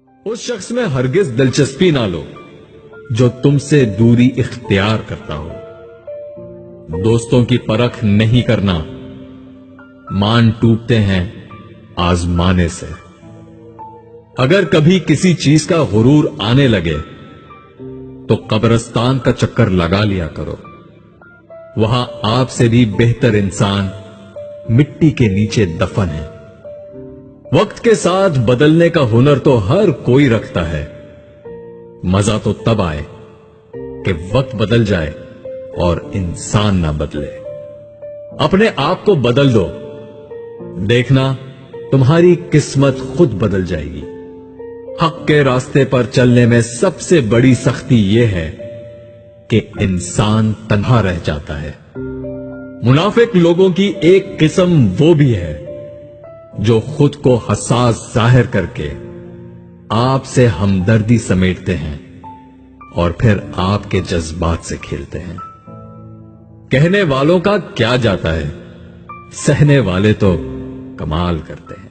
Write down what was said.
उस शख्स में हरगिज दिलचस्पी ना लो जो तुमसे दूरी इख्तियार करता हो। दोस्तों की परख नहीं करना, मान टूटते हैं आजमाने से। अगर कभी किसी चीज का गुरूर आने लगे तो कब्रिस्तान का चक्कर लगा लिया करो। वहां आपसे भी बेहतर इंसान मिट्टी के नीचे दफन है। वक्त के साथ बदलने का हुनर तो हर कोई रखता है। मजा तो तब आए कि वक्त बदल जाए और इंसान ना बदले। अपने आप को बदल दो, देखना तुम्हारी किस्मत खुद बदल जाएगी। हक के रास्ते पर चलने में सबसे बड़ी सख्ती यह है कि इंसान तन्हा रह जाता है। मुनाफिक लोगों की एक किस्म वो भी है जो खुद को हसास जाहिर करके आपसे हमदर्दी समेटते हैं और फिर आपके जज्बात से खेलते हैं। कहने वालों का क्या जाता है, सहने वाले तो कमाल करते हैं।